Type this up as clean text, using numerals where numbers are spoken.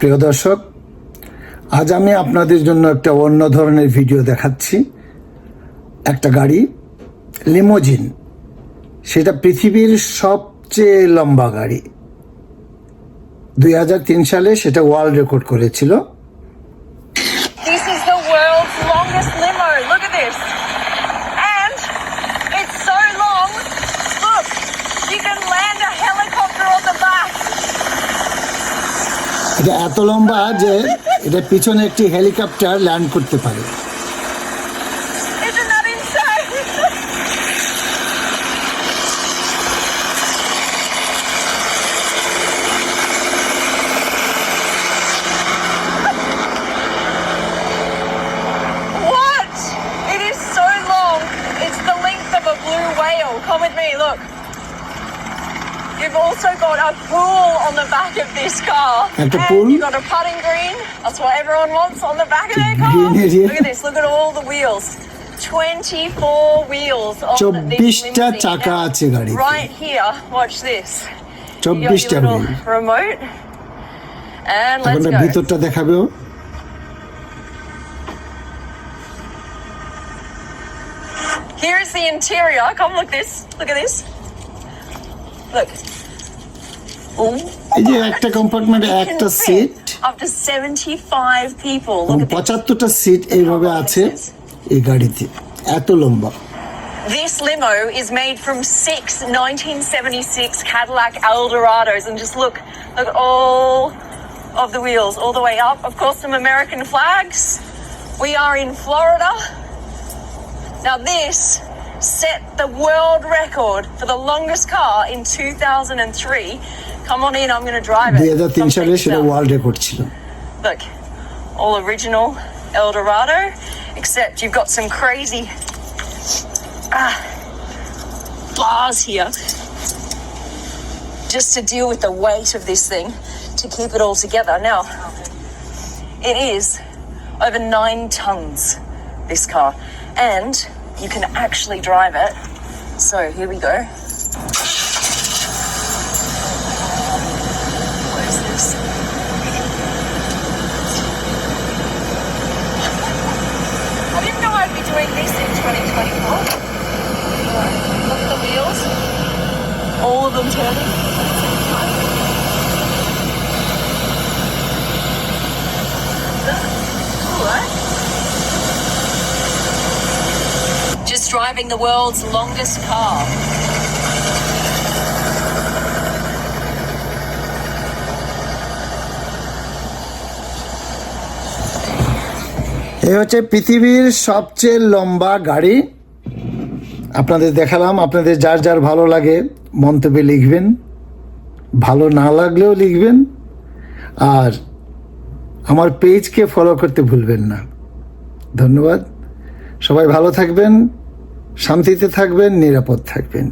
প্রিয় দর্শক, আজ আমি আপনাদের জন্য একটা অন্য ধরনের ভিডিও দেখাচ্ছি। একটা গাড়ি, লিমোজিন, সেটা পৃথিবীর সবচেয়ে লম্বা গাড়ি। 2003 সালে সেটা ওয়ার্ল্ড রেকর্ড করেছিল। This is the world's longest limo. Look at this. And it's so long. Look, you can land a helicopter on the back. এটা এত লম্বা যে এটা পিছনে একটি হেলিকপ্টার ল্যান্ড করতে পারে। Isn't that insane? What? It is so long. It's the length of a blue whale. Come with me, look. You've also got a pool on the back of this car. And a And pool? you've got a putting green. That's what everyone wants on the back of their car. Green area. Look at this. Look at all the wheels. 24 wheels on this 24টা limousine. চাকা Now, আছে গাড়িতে। right here, watch this. You got 24টা your little wheel. remote. And এখন let's go. ভিতরটা দেখাবে ও। Here's the interior. Come look this. Look at this. Look. Ooh. এই যে একটা কম্পার্টমেন্টে You একটা can seat fit up to 75 people. এবং Look at this. 75টা সিট এইভাবে আছে এই গাড়িতে, এত লম্বা। This limo is made from 6 1976 Cadillac Eldorados, and just look at all of the wheels all the way up. Of course, some American flags. We are in Florida. Now this set the world record for the longest car in 2003. Come on in, I'm going to drive it. 2003 সালে Something সেটা else. World record ছিল। Look, all original Eldorado, except you've got some crazy bars here just to deal with the weight of this thing to keep it all together. Now, it is over 9 tons, this car, and you can actually drive it. So here we go. What is this? I didn't know I'd be doing this in 2024. Look at the wheels. All of them turning at the same time. Cool, right? Just driving the world's longest car. এই হচ্ছে পৃথিবীর সবচেয়ে লম্বা গাড়ি। আপনাদের দেখালাম। আপনাদের যার যার ভালো লাগে মন্তব্যে লিখবেন, ভালো না লাগলেও লিখবেন, আর আমার পেজকে ফলো করতে ভুলবেন না। ধন্যবাদ। সবাই ভালো থাকবেন, শান্তিতে থাকবেন, নিরাপদ থাকবেন।